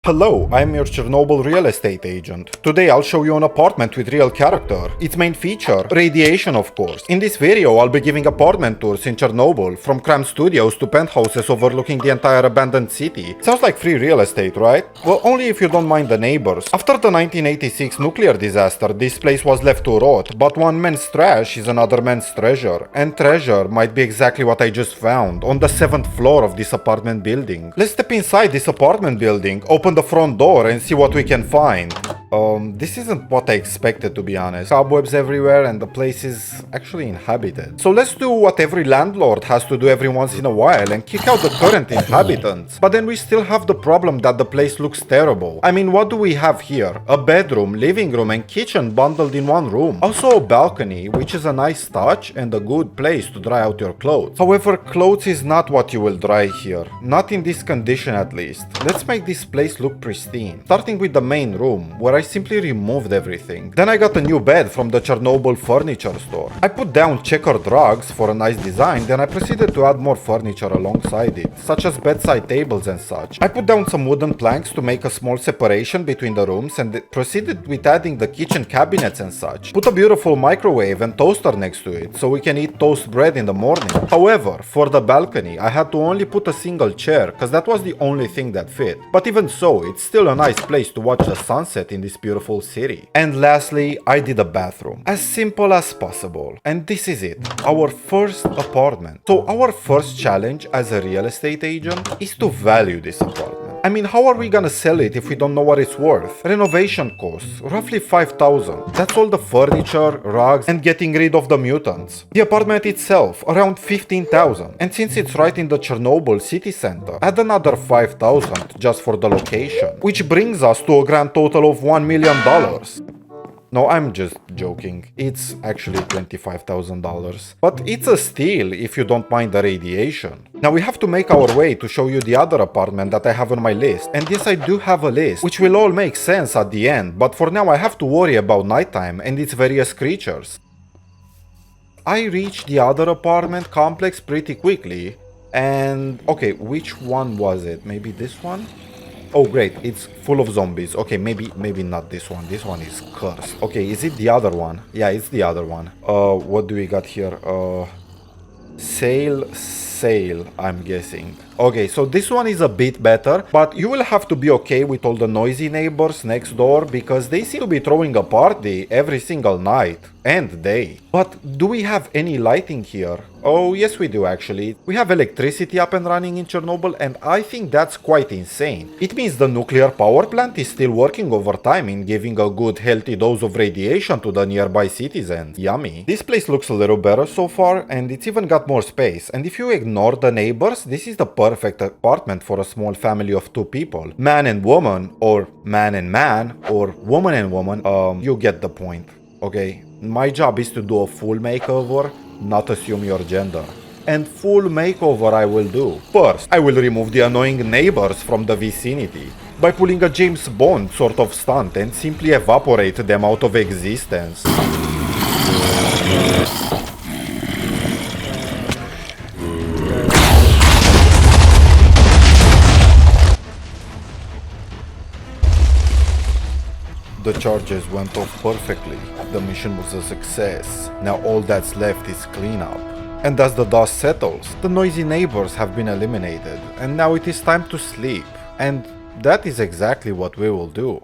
Hello, I'm your Chernobyl real estate agent. Today I'll show you an apartment with real character. Its main feature, radiation of course. In this video I'll be giving apartment tours in Chernobyl, from cramped studios to penthouses overlooking the entire abandoned city. Sounds like free real estate, right? Well, only if you don't mind the neighbors. After the 1986 nuclear disaster, this place was left to rot, but one man's trash is another man's treasure. And treasure might be exactly what I just found, on the 7th floor of this apartment building. Let's step inside this apartment building, open the front door and see what we can find. This isn't what I expected, to be honest. Cobwebs everywhere and the place is actually inhabited. So let's do what every landlord has to do every once in a while and kick out the current inhabitants. But then we still have the problem that the place looks terrible. I mean, what do we have here? A bedroom, living room and kitchen bundled in one room. Also a balcony, which is a nice touch and a good place to dry out your clothes. However, clothes is not what you will dry here. Not in this condition at least. Let's make this place look pristine. Starting with the main room, where I simply removed everything. Then I got a new bed from the Chernobyl furniture store. I put down checkered rugs for a nice design, then I proceeded to add more furniture alongside it, such as bedside tables and such. I put down some wooden planks to make a small separation between the rooms and proceeded with adding the kitchen cabinets and such. Put a beautiful microwave and toaster next to it, so we can eat toast bread in the morning. However, for the balcony, I had to only put a single chair, cause that was the only thing that fit. But even so, it's still a nice place to watch the sunset in this beautiful city. And lastly, I did a bathroom. As simple as possible. And this is it. Our first apartment. So our first challenge as a real estate agent is to value this apartment. I mean, how are we gonna sell it if we don't know what it's worth? Renovation costs, roughly 5,000. That's all the furniture, rugs, and getting rid of the mutants. The apartment itself, around 15,000. And since it's right in the Chernobyl city center, add another 5,000 just for the location. Which brings us to a grand total of $1 million. No, I'm just joking. It's actually $25,000. But it's a steal if you don't mind the radiation. Now we have to make our way to show you the other apartment that I have on my list. And yes, I do have a list, which will all make sense at the end, but for now I have to worry about nighttime and its various creatures. I reached the other apartment complex pretty quickly. And okay, which one was it? Maybe this one? Oh great, it's full of zombies. Okay, maybe not this one. This one is cursed. Okay, is it the other one? Yeah, it's the other one. What do we got here? Sail, I'm guessing. Okay, so this one is a bit better, but you will have to be okay with all the noisy neighbors next door because they seem to be throwing a party every single night and day. But do we have any lighting here? Oh yes, we do actually. We have electricity up and running in Chernobyl, and I think that's quite insane. It means the nuclear power plant is still working overtime in giving a good healthy dose of radiation to the nearby citizens. Yummy. This place looks a little better so far, and it's even got more space. And if you ignore the neighbors, this is the perfect apartment for a small family of 2 people. Man and woman, or man and man, or woman and woman, you get the point. Okay, my job is to do a full makeover, not assume your gender. And full makeover I will do. First, I will remove the annoying neighbors from the vicinity by pulling a James Bond sort of stunt and simply evaporate them out of existence. The charges went off perfectly. The mission was a success. Now all that's left is cleanup. And as the dust settles, the noisy neighbors have been eliminated, and now it is time to sleep. And that is exactly what we will do.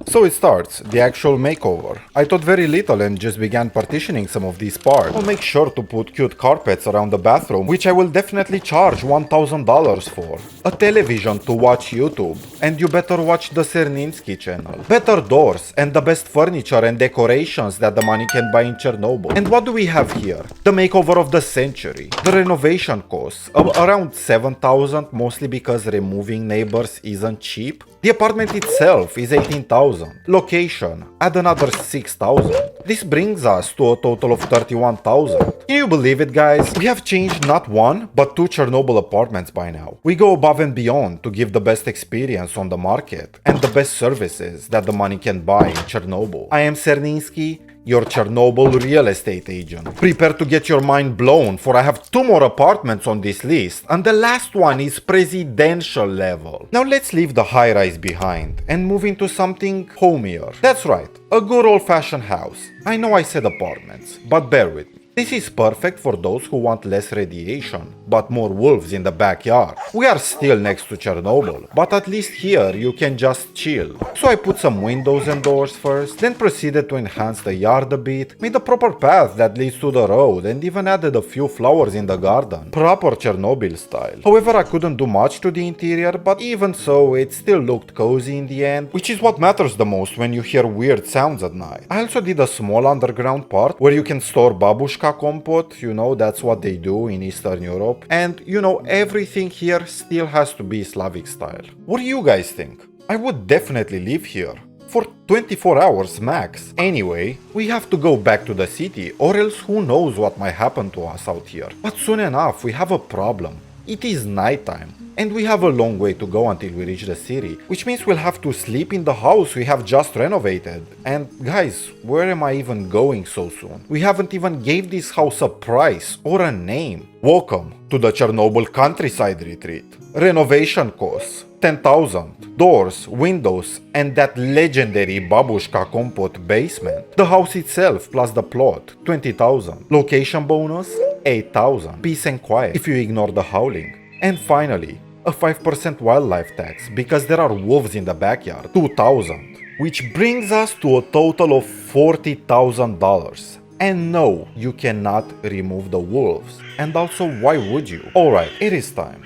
So it starts, the actual makeover. I thought very little and just began partitioning some of these parts. I'll make sure to put cute carpets around the bathroom, which I will definitely charge $1,000 for. A television to watch YouTube, and you better watch the Cerninsky channel. Better doors, and the best furniture and decorations that the money can buy in Chernobyl. And what do we have here? The makeover of the century. The renovation costs, around 7,000, mostly because removing neighbors isn't cheap. The apartment itself is 18,000. 20,000. Location, add another 6,000. This brings us to a total of 31,000. Can you believe it, guys? We have changed not one, but two Chernobyl apartments by now. We go above and beyond to give the best experience on the market and the best services that the money can buy in Chernobyl. I am Cerninsky, your Chernobyl real estate agent. Prepare to get your mind blown, for I have two more apartments on this list, and the last one is presidential level. Now let's leave the high-rise behind and move into something homier. That's right, a good old-fashioned house. I know I said apartments, but bear with me. This is perfect for those who want less radiation, but more wolves in the backyard. We are still next to Chernobyl, but at least here you can just chill. So I put some windows and doors first, then proceeded to enhance the yard a bit, made a proper path that leads to the road, and even added a few flowers in the garden. Proper Chernobyl style. However, I couldn't do much to the interior, but even so, it still looked cozy in the end, which is what matters the most when you hear weird sounds at night. I also did a small underground part where you can store babushka kompot, you know, that's what they do in Eastern Europe. And you know, everything here still has to be Slavic style. What do you guys think? I would definitely live here. For 24 hours max. Anyway, we have to go back to the city, or else who knows what might happen to us out here. But soon enough, we have a problem. It is nighttime, and we have a long way to go until we reach the city, which means we'll have to sleep in the house we have just renovated. And guys, where am I even going so soon? We haven't even gave this house a price or a name. Welcome to the Chernobyl countryside retreat. Renovation costs 10,000. Doors, windows, and that legendary babushka kompot basement. The house itself plus the plot, 20,000. Location bonus, 8,000. Peace and quiet if you ignore the howling. And finally, a 5% wildlife tax because there are wolves in the backyard, 2,000. Which brings us to a total of $40,000. And no, you cannot remove the wolves. And also, why would you? Alright, it is time.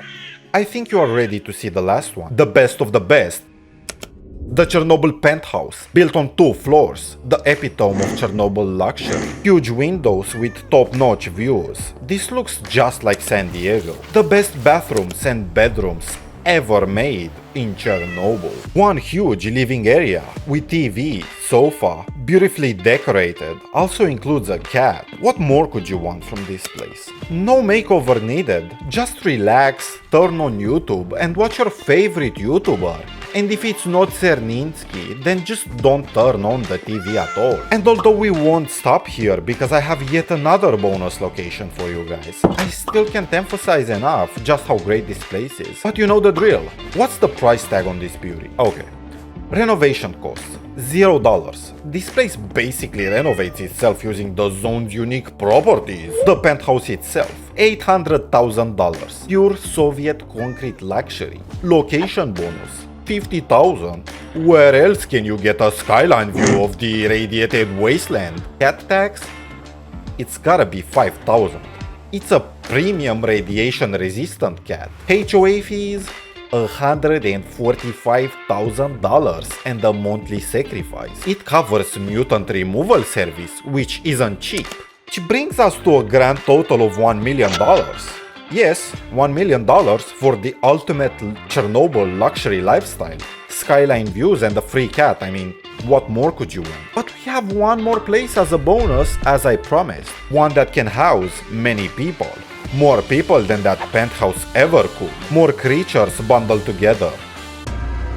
I think you are ready to see the last one. The best of the best. The Chernobyl penthouse, built on 2 floors, the epitome of Chernobyl luxury. Huge windows with top-notch views. This looks just like San Diego. The best bathrooms and bedrooms ever made in Chernobyl. One huge living area with TV, sofa, beautifully decorated, also includes a cat. What more could you want from this place? No makeover needed, just relax, turn on YouTube and watch your favorite YouTuber. And if it's not Cerninsky, then just don't turn on the TV at all. And although we won't stop here because I have yet another bonus location for you guys, I still can't emphasize enough just how great this place is. But you know the drill. What's the price tag on this beauty? Okay. Renovation costs $0. This place basically renovates itself using the zone's unique properties. The penthouse itself, $800,000. Pure Soviet concrete luxury. Location bonus, 50,000. Where else can you get a skyline view of the irradiated wasteland? Cat tax? It's gotta be 5,000. It's a premium radiation resistant cat. HOA fees? $145,000 and a monthly sacrifice. It covers mutant removal service, which isn't cheap. Which brings us to a grand total of $1 million. Yes, $1 million for the ultimate Chernobyl luxury lifestyle. Skyline views and a free cat, I mean, what more could you want? But we have one more place as a bonus, as I promised. One that can house many people. More people than that penthouse ever could. More creatures bundled together.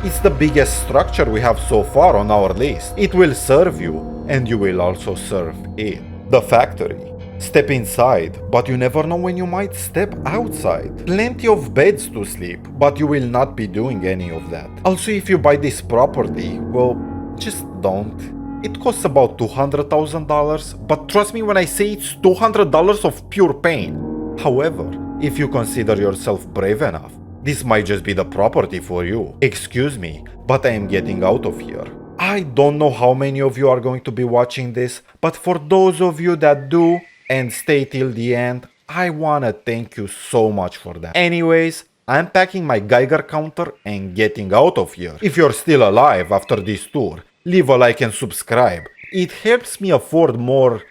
It's the biggest structure we have so far on our list. It will serve you, and you will also serve it. The factory. Step inside, but you never know when you might step outside. Plenty of beds to sleep, but you will not be doing any of that. Also, if you buy this property, well, just don't. It costs about $200,000, but trust me when I say it's $200 of pure pain. However, if you consider yourself brave enough, this might just be the property for you. Excuse me, but I am getting out of here. I don't know how many of you are going to be watching this, but for those of you that do and stay till the end, I wanna thank you so much for that. Anyways, I'm packing my Geiger counter and getting out of here. If you're still alive after this tour, leave a like and subscribe. It helps me afford more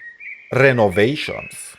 renovations.